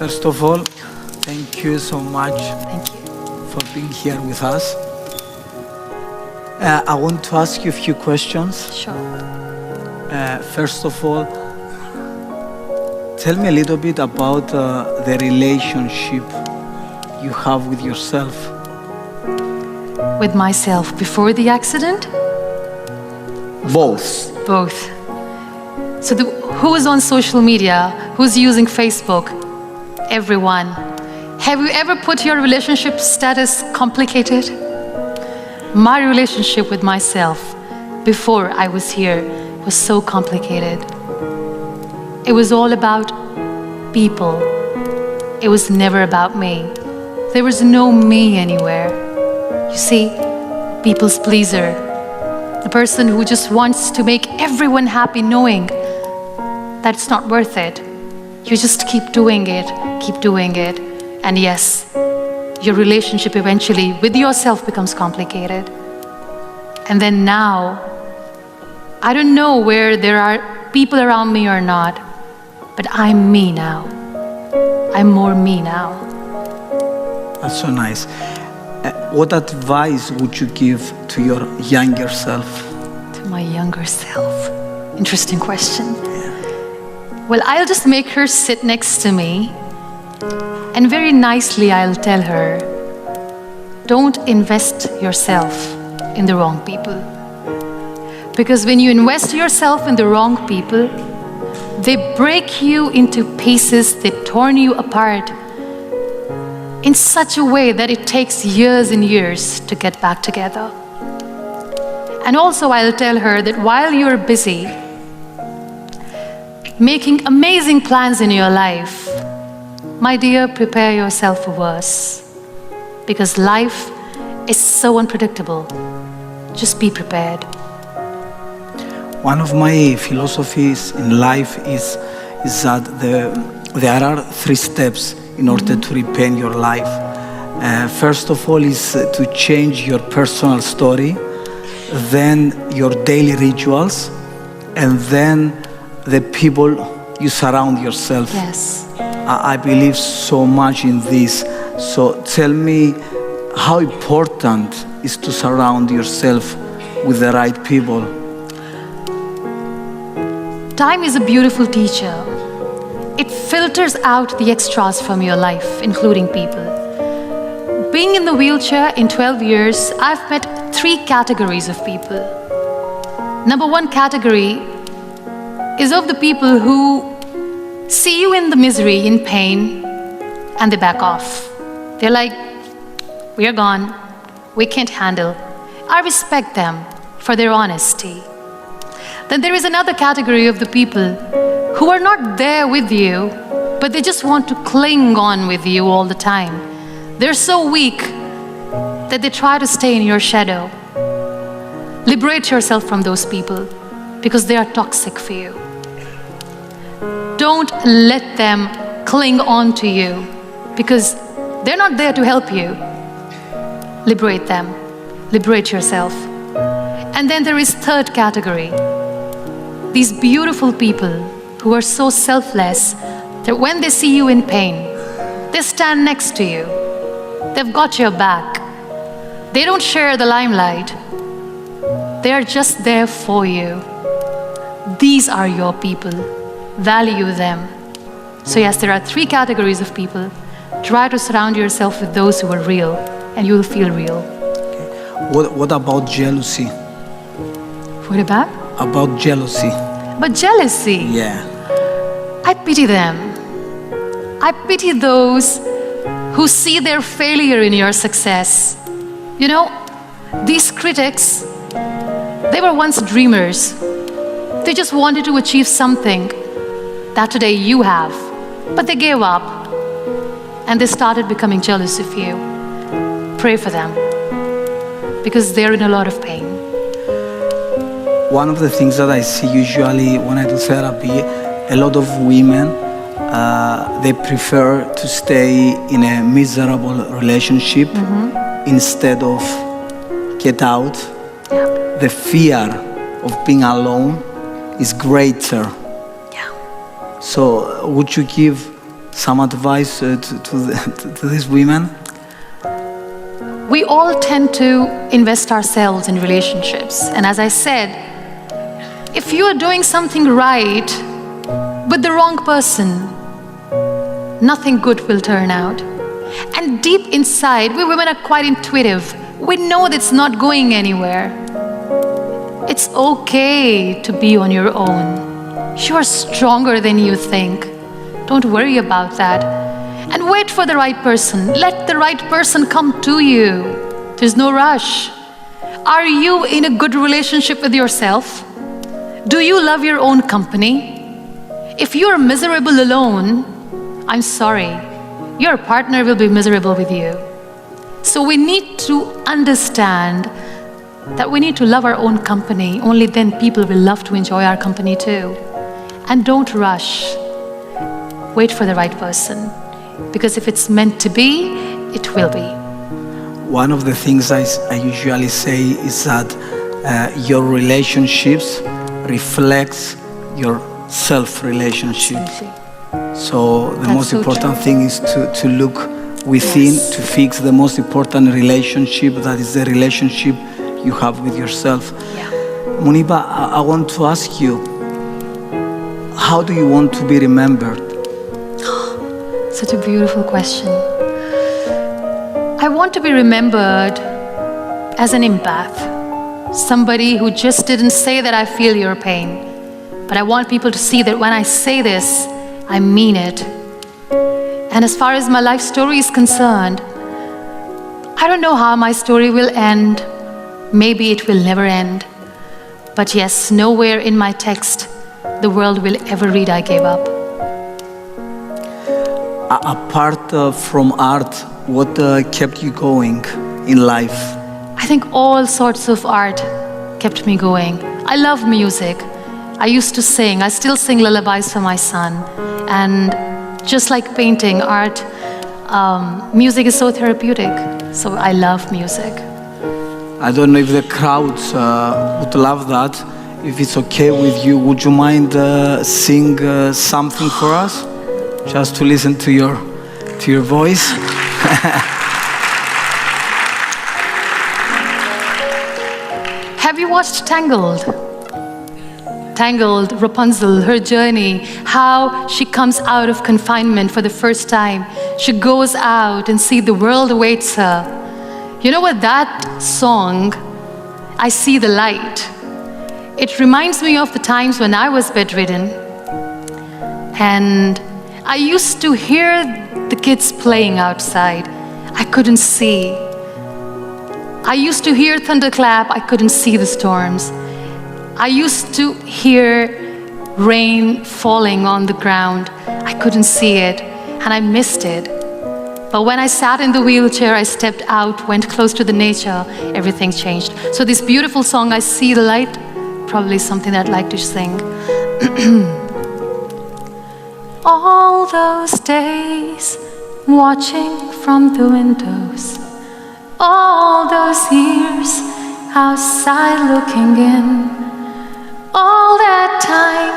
First of all, thank you so much for being here with us. I want to ask you a few questions. Sure. First of all, tell me a little bit about the relationship you have with yourself. With myself before the accident? Both. Both. So who's on social media? Who's using Facebook? Everyone. Have you ever put your relationship status complicated? My relationship with myself before I was here was so complicated. It was all about people. It was never about me. There was no me anywhere. You see, people's pleaser. The person who just wants to make everyone happy knowing that it's not worth it. You just keep doing it. And yes, your relationship eventually with yourself becomes complicated. And then now, I don't know where there are people around me or not, but I'm me now. I'm more me now. That's so nice. What advice would you give to your younger self? To my younger self? Interesting question. Well, I'll just make her sit next to me, and very nicely I'll tell her, don't invest yourself in the wrong people. Because when you invest yourself in the wrong people, they break you into pieces, they torn you apart in such a way that it takes years and years to get back together. And also I'll tell her that while you're busy making amazing plans in your life, my dear, prepare yourself for worse. Because life is so unpredictable. Just be prepared. One of my philosophies in life is that there are 3 steps in order to repaint your life. First of all is to change your personal story, then your daily rituals, and then the people you surround yourself. Yes. I believe so much in this. So tell me how important is to surround yourself with the right people. Time is a beautiful teacher. It filters out the extras from your life, including people. Being in the wheelchair in 12 years, I've met 3 categories of people. Number 1 category is of the people who see you in the misery, in pain, and they back off. They're like, we're gone, we can't handle. I respect them for their honesty. Then there is another category of the people who are not there with you, but they just want to cling on with you all the time. They're so weak that they try to stay in your shadow. Liberate yourself from those people because they are toxic for you. Don't let them cling on to you because they're not there to help you. Liberate them. Liberate yourself. And then there is 3rd category. These beautiful people who are so selfless that when they see you in pain, they stand next to you. They've got your back. They don't share the limelight. They are just there for you. These are your people. Value them. So yes, there are 3 categories of people. Try to surround yourself with those who are real, and you will feel real. Okay. What about jealousy? What about? About jealousy. But jealousy? Yeah. I pity them. I pity those who see their failure in your success. You know, these critics, they were once dreamers. They just wanted to achieve something that today you have, but they gave up and they started becoming jealous of you. Pray for them because they're in a lot of pain. One of the things that I see usually when I do therapy, a lot of women, they prefer to stay in a miserable relationship instead of get out. Yeah. The fear of being alone is greater. Yeah. So would you give some advice to these women? We all tend to invest ourselves in relationships. And as I said, if you are doing something right with the wrong person, nothing good will turn out. And deep inside, we women are quite intuitive. We know that it's not going anywhere. It's okay to be on your own. You are stronger than you think. Don't worry about that. And wait for the right person. Let the right person come to you. There's no rush. Are you in a good relationship with yourself? Do you love your own company? If you're miserable alone, I'm sorry, your partner will be miserable with you. So we need to understand that we need to love our own company. Only then people will love to enjoy our company too. And don't rush. Wait for the right person. Because if it's meant to be, it will be. One of the things I usually say is that your relationships reflects your self-relationship. Absolutely. So the That's most so important true. thing is to look within, Yes. to fix the most important relationship, that is the relationship you have with yourself. Yeah. Moniba, I want to ask you, how do you want to be remembered? Such a beautiful question. I want to be remembered as an empath, somebody who just didn't say that I feel your pain, but I want people to see that when I say this, I mean it. And as far as my life story is concerned, I don't know how my story will end. Maybe it will never end. But yes, nowhere in my text the world will ever read I gave up. Apart from art, what kept you going in life? I think all sorts of art kept me going. I love music. I used to sing. I still sing lullabies for my son. And just like painting, art, music is so therapeutic. So I love music. I don't know if the crowds would love that. If it's okay with you, would you mind sing something for us? Just to listen to your voice. Have you watched Tangled? Tangled, Rapunzel, her journey, how she comes out of confinement for the first time. She goes out and sees the world awaits her. You know what, that song, I See the Light, it reminds me of the times when I was bedridden. And I used to hear the kids playing outside. I couldn't see. I used to hear thunderclap. I couldn't see the storms. I used to hear rain falling on the ground. I couldn't see it, and I missed it. But when I sat in the wheelchair, I stepped out, went close to the nature, everything changed. So this beautiful song, I See the Light, probably something that I'd like to sing. All those days watching from the windows, all those years outside looking in, all that time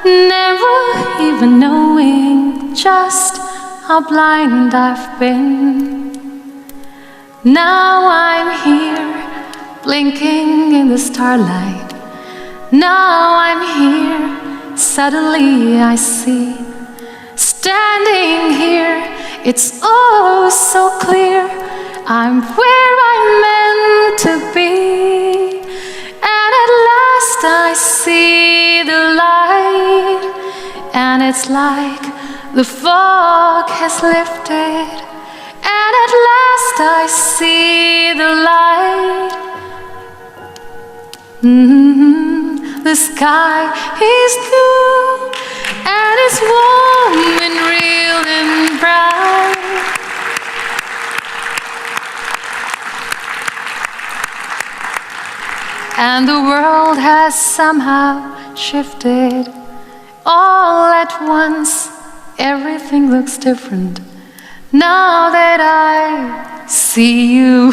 never even knowing just how blind I've been. Now I'm here blinking in the starlight. Now I'm here, suddenly I see. Standing here, it's oh so clear, I'm where I'm meant to be. And at last I see the light, and it's like the fog has lifted. And at last I see the light. The sky is blue, and it's warm and real and bright. And the world has somehow shifted. All at once, everything looks different. Now that I see you.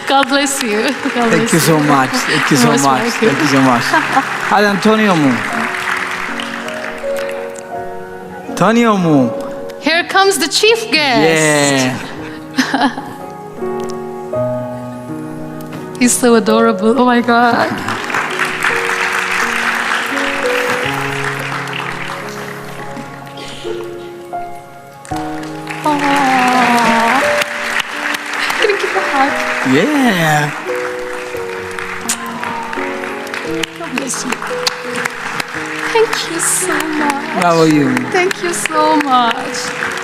God bless you. God Thank bless you so much. Thank you so Most much. welcome. Thank you so much. Ad Antonio mu. Tony Omo. Here comes the chief guest. Yeah. He's so adorable. Oh my God. Aww. Can you give a hug? Yeah. God bless you. Thank you so much. How are you? Thank you so much.